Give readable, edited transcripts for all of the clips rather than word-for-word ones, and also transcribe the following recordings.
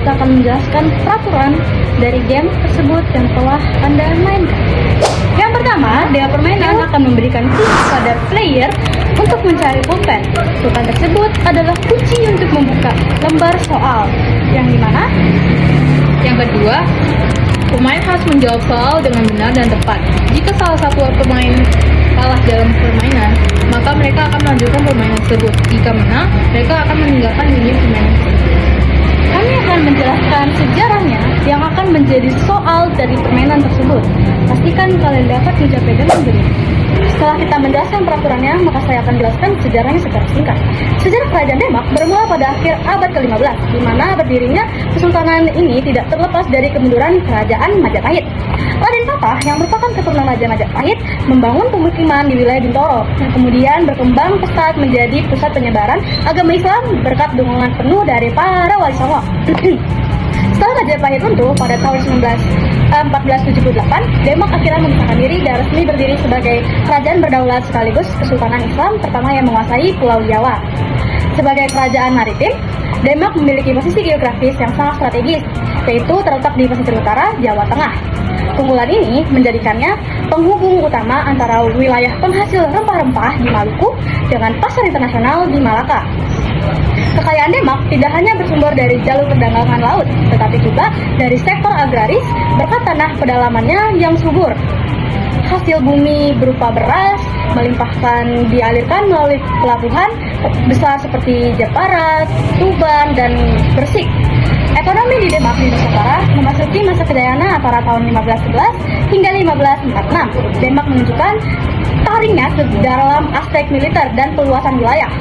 kita akan menjelaskan peraturan dari game tersebut yang telah Anda mainkan. Yang pertama, dewa permainan akan memberikan tips pada player untuk mencari pulpen. Pulpen tersebut adalah kunci untuk membuka lembar soal. Yang dimana? Yang kedua, pemain harus menjawab soal dengan benar dan tepat. Jika salah satu pemain kalah dalam permainan, maka mereka akan melanjutkan permainan tersebut. Jika menang, mereka akan meninggalkan dunia permainan tersebut. Kami akan menjelaskan sejarahnya yang akan menjadi soal dari permainan tersebut. Pastikan kalian dapat mencapai dengan benar. Setelah kita menjelaskan peraturannya, maka saya akan jelaskan sejarahnya secara singkat. Sejarah Kerajaan Demak bermula pada akhir abad ke-15, di mana berdirinya kesultanan ini tidak terlepas dari kemunduran Kerajaan Majapahit. Raden Patah yang merupakan keturunan Raja Majapahit membangun pemukiman di wilayah Bintoro, yang kemudian berkembang pesat menjadi pusat penyebaran agama Islam berkat dukungan penuh dari para wali songo. Setelah Majapahit runtuh pada tahun 1478, Demak akhirnya memisahkan diri dan resmi berdiri sebagai kerajaan berdaulat sekaligus kesultanan Islam pertama yang menguasai Pulau Jawa. Sebagai kerajaan maritim, Demak memiliki posisi geografis yang sangat strategis, yaitu terletak di pesisir utara Jawa Tengah. Keunggulan ini menjadikannya penghubung utama antara wilayah penghasil rempah-rempah di Maluku dengan pasar internasional di Malaka. Kekayaan Demak tidak hanya bersumber dari jalur perdagangan laut, tetapi juga dari sektor agraris berkat tanah pedalamannya yang subur. Hasil bumi berupa beras melimpahkan dialirkan melalui pelabuhan besar seperti Jepara, Tuban, dan Gresik. Ekonomi di Demak di Nusantara memasuki masa kejayaan antara tahun 1511 hingga 1546. Demak menunjukkan taringnya dalam aspek militer dan peluasan wilayah.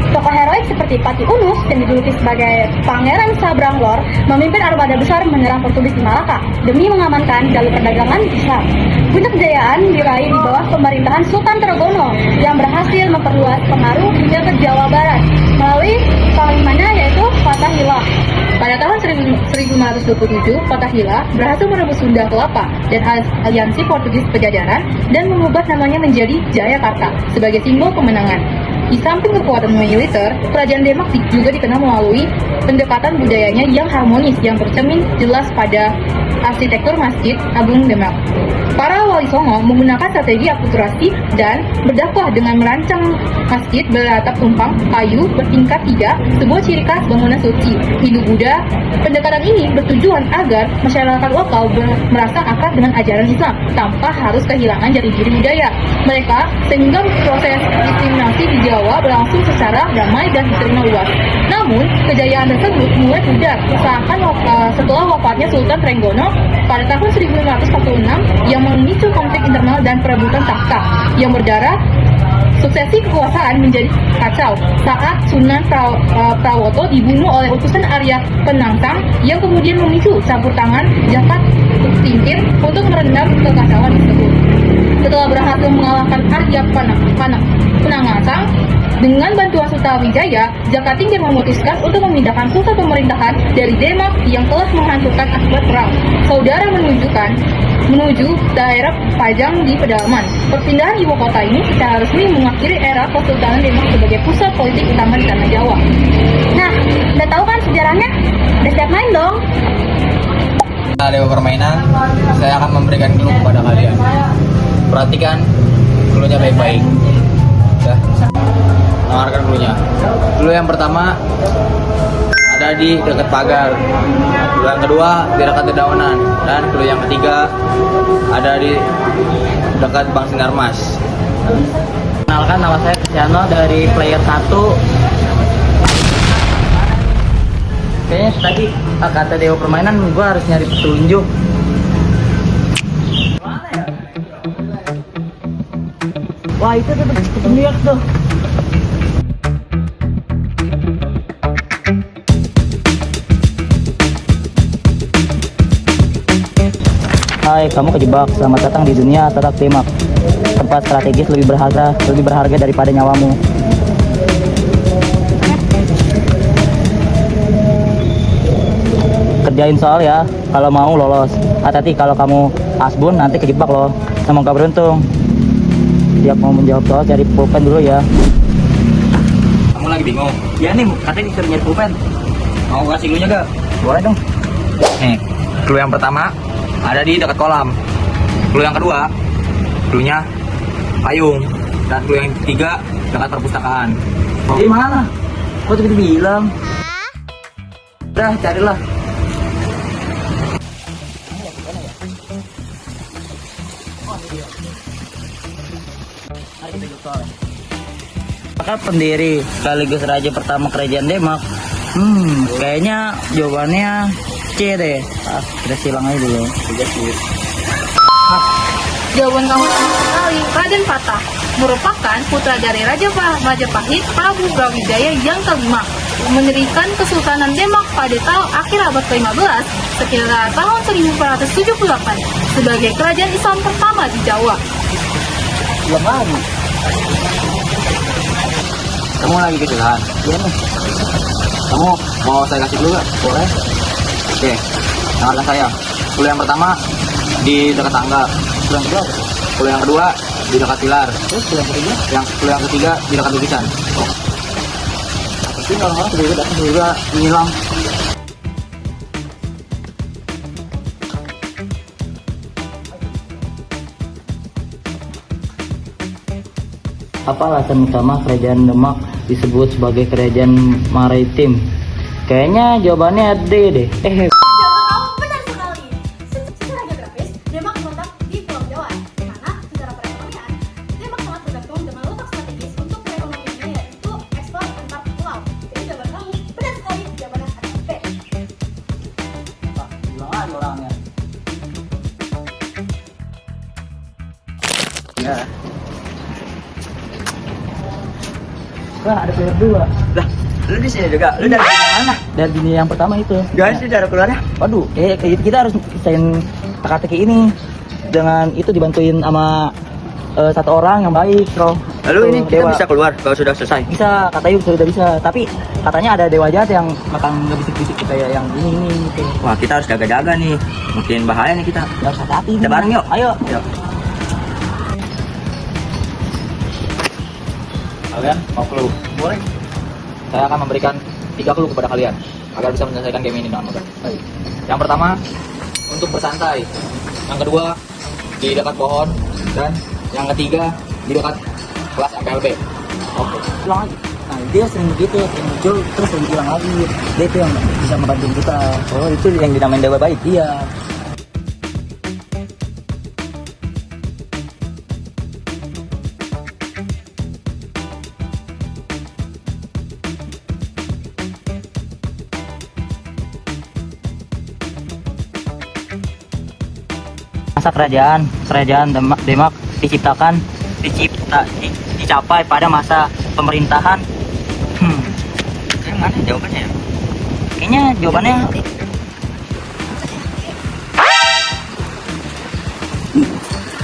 Tokoh heroik seperti Pati Unus yang dijuluki sebagai Pangeran Sabranglor memimpin armada besar menyerang Portugis di Malaka demi mengamankan jalur perdagangan Islam. Puncak kejayaan diraih di bawah pemerintahan Sultan Trenggono yang berhasil memperluas pengaruh hingga ke Jawa Barat melalui panglimanya yaitu Fathahillah. Pada tahun 1527, Fathahillah berhasil merebut Sunda Kelapa dan aliansi Portugis Pejajaran dan mengubah namanya menjadi Jayakarta sebagai simbol kemenangan. Di samping kekuatan militer, Kerajaan Demak juga dikenal melalui pendekatan budayanya yang harmonis yang tercermin jelas pada arsitektur Masjid Agung Demak. Para wali songo menggunakan strategi akulturasi dan berdakwah dengan merancang masjid beratap tumpang kayu bertingkat 3, sebuah ciri khas bangunan suci Hindu-Buddha. Pendekatan ini bertujuan agar masyarakat lokal merasa akrab dengan ajaran Islam tanpa harus kehilangan jati diri budaya mereka, sehingga proses diskriminasi di Jawa berlangsung secara damai dan diterima luas. Namun, kejayaan tersebut mulai pudar setelah wafatnya Sultan Trenggono pada tahun 1546 yang memicu konflik internal dan perebutan takhta yang berdarah. Suksesi kekuasaan menjadi kacau saat Sunan Prawoto dibunuh oleh utusan Arya Penangsang yang kemudian memicu campur tangan Jakat Tingkir untuk meredam kekacauan tersebut. Setelah berhasil mengalahkan Arya Penangsang dengan bantuan Sutawijaya, Jaka Tingkir memutuskan untuk memindahkan pusat pemerintahan dari Demak yang telah menghancurkan akibat perang saudara menuju daerah Pajang di pedalaman. Perpindahan ibu kota ini secara resmi mengakhiri era Kesultanan Demak sebagai pusat politik utama di tanah Jawa. Nah, udah tahu kan sejarahnya? Udah siap main dong? Dewa permainan, saya akan memberikan clue kepada kalian. Perhatikan clue-nya baik-baik. Ya. Dengarkan clue-nya. Clue yang pertama ada di dekat pagar. Clue yang kedua di dekat dedaunan. Dan clue yang ketiga ada di dekat Bank Sinarmas. Kenalkan, nama saya Cristiano dari player 1. Kayaknya tadi kata Dewa Permainan gue harus nyari petunjuk. Wah, itu tuh petunjuk tuh. Hai, kamu kejebak. Selamat datang di dunia Tatak Demak. Tempat strategis lebih berharga daripada nyawamu. Kerjain soal ya, kalau mau lolos. Hati-hati kalau kamu asbun nanti kejebak loh. Semoga beruntung. Siap mau menjawab soal, cari pulpen dulu ya. Kamu lagi bingung? Ya nih, katanya disuruh nyari pulpen. Mau kasih clue-nya gak? Boleh dong. Nih, clue yang pertama ada di dekat kolam. Clue yang kedua, clue-nya payung. Dan clue yang ketiga dekat perpustakaan. Di mana? Kok tadi bilang? Udah, carilah. Maka pendiri sekaligus raja pertama kerajaan Demak. Kayaknya jawabannya C deh. Kita silang aja dulu. Jawaban kamu sama sekali. Raden Patah merupakan putra dari Raja Majapahit Prabu Brawijaya yang kelima, mendirikan Kesultanan Demak pada akhir abad ke-15 sekitar tahun 1478 sebagai kerajaan Islam pertama di Jawa. Lemah. Kamu lagi kesusahan? Iya nih. Kamu mau saya kasih dulu gak? Boleh. Oke, dengarkan saya. Clue yang pertama di dekat tangga. Pulang kedua. Clue yang kedua di dekat pilar. Terus pulang ketiga. Clue yang ketiga di dekat lukisan. Tapi orang-orang juga datang juga hilang. Apa alasan utama kerajaan Demak disebut sebagai kerajaan maritim? Kayaknya jawabannya D deh. Jawaban kamu benar sekali. Secara geografis, Demak terletak di Pulau Jawa, di mana secara perekonomian, Demak sangat bergantung dengan letak strategis untuk perekonomiannya, yaitu ekspor antar pulau. Jadi jawaban kamu benar sekali. Jawabannya adalah B. Bilang aja orangnya. Ya. Wah, ada player 2. Lah, lu di sini juga. Lu dari mana? Dari dunia yang pertama itu. Guys, ini cara keluarnya. Waduh, kita harus pisahin teka-teki ini dengan itu dibantuin sama satu orang yang baik, bro. Lalu ini kita Dewa. bisa keluar kalau sudah selesai. Bisa, kata Yuk sudah bisa. Tapi katanya ada dewa jahat yang akan ngebisik-bisik kayak yang ini gitu. Wah, kita harus jaga-jaga nih. Mungkin bahaya nih kita. Ya harus hati-hati. Kita bareng yuk. Ayo. Yuk. Kalian mau clue? Boleh. Saya akan memberikan 3 clue kepada kalian agar bisa menyelesaikan game ini dengan mudah. Yang pertama, untuk bersantai. Yang kedua, di dekat pohon. Dan yang ketiga, di dekat kelas MPLB. Oke. Pulang aja. Nah, dia sering begitu, sering muncul, terus sering hilang lagi. Dia itu yang bisa membantu kita. Oh, itu yang dinamain dewa baik. Iya. Masa kerajaan Demak dicapai pada masa pemerintahan. Yang mana jawabannya ya? Kayaknya jawabannya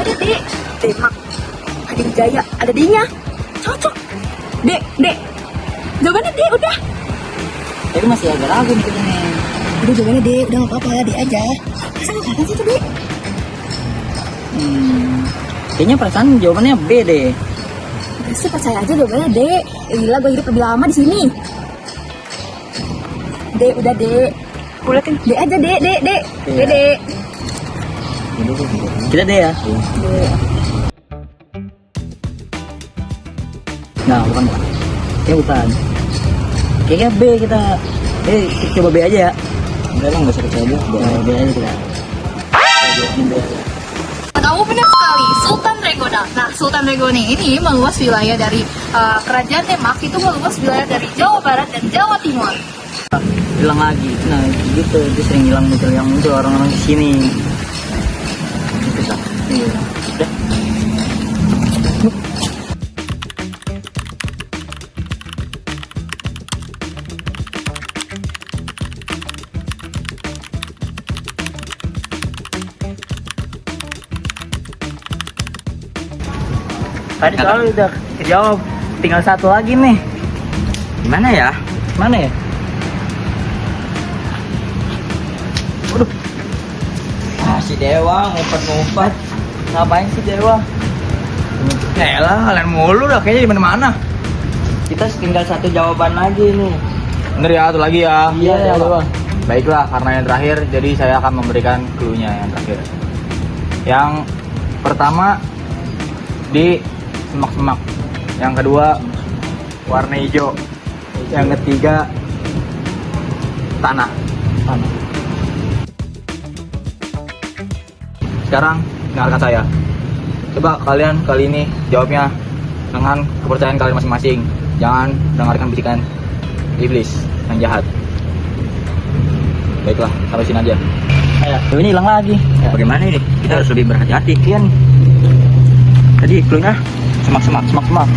Ada D. Demak. Ada Jaya. Ada D-nya. Cocok. D. Jawabannya D, udah. tapi masih agak ragu nih kayaknya. Udah jawabannya D, udah nggak apa-apa, D aja. Masa nggak kelihatan sih itu D? Kayaknya perasaan jawabannya B deh. Udah sih percaya aja jawabannya D. Ya gila, gue hidup lebih lama di sini. D, udah D. Buletin D aja, D. D. Kita deh ya. Nah, bukan. Ya bukan. Kayaknya B kita. Coba B aja ya. Enggak lah, nggak usah percaya dia. B aja kita. Kamu benar sekali, Sultan Regona. Nah, Sultan Regona ini meluas wilayah dari kerajaan Demak itu meluas wilayah dari Jawa Barat dan Jawa Timur. Hilang lagi. Nah, gitu. Dia sering hilang muncul orang-orang di sini. Iya. Udah. Tadi soal udah kejawab, tinggal satu lagi nih. Gimana ya? Mana ya? Waduh, Si Dewa ngumpet-ngumpet. ngapain sih Dewa? Ya elah, kalian mulu dah kayaknya di mana-mana. Kita tinggal satu jawaban lagi nih. Bener ya, satu lagi ya. Iya, Dewa. Baiklah, karena yang terakhir, jadi saya akan memberikan clue-nya yang terakhir. Yang pertama di semak-semak, yang kedua warna hijau, yang ketiga tanah. Sekarang dengarkan saya. Coba kalian kali ini jawabnya dengan kepercayaan kalian masing-masing. Jangan dengarkan bisikan iblis yang jahat. Baiklah, sampai sini aja. Ini hilang lagi. Bagaimana ini? Kita harus lebih berhati-hati. Iya nih. Tadi clue-nya semak-semak.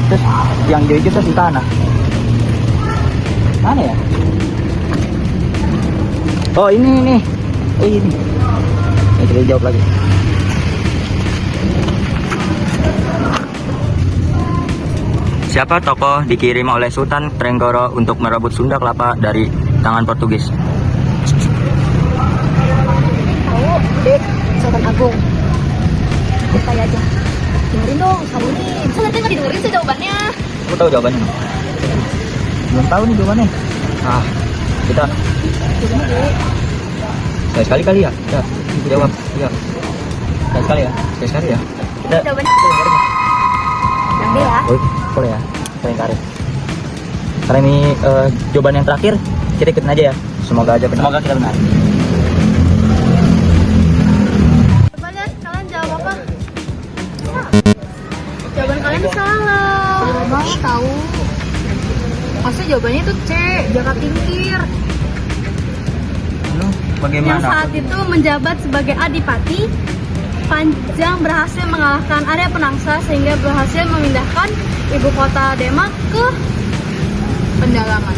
Terus yang hijau itu di tanah. Mana ya? Oh ini. Oh ini. Coba jawab lagi. Siapa tokoh dikirim oleh Sultan Trenggono untuk merebut Sunda Kelapa dari tangan Portugis? Tahu, Dek, Sultan Agung. Lupa aja. Dengerin dong, kamu nih. Bisa nanti nggak didengerin sih jawabannya. Aku tahu jawabannya. Belum tahu nih jawabannya. Kita sekali kali ya. Kita jawab. Iya. Sekali ya. Kita Jawabannya yang B ya. oh, boleh ya. Kita yang karet. Karena ini jawaban yang terakhir, kita ikutin aja ya. Semoga aja benar. Semoga kita benar. Coba lihat, kalian jawab apa? Jawaban kalian salah. Mau tahu? Masa jawabannya itu C, Jaka Tingkir. Lu Yang bagaimana? saat itu menjabat sebagai adipati, Panjang berhasil mengalahkan Arya Penangsa sehingga berhasil memindahkan ibu kota Demak ke Pendalaman.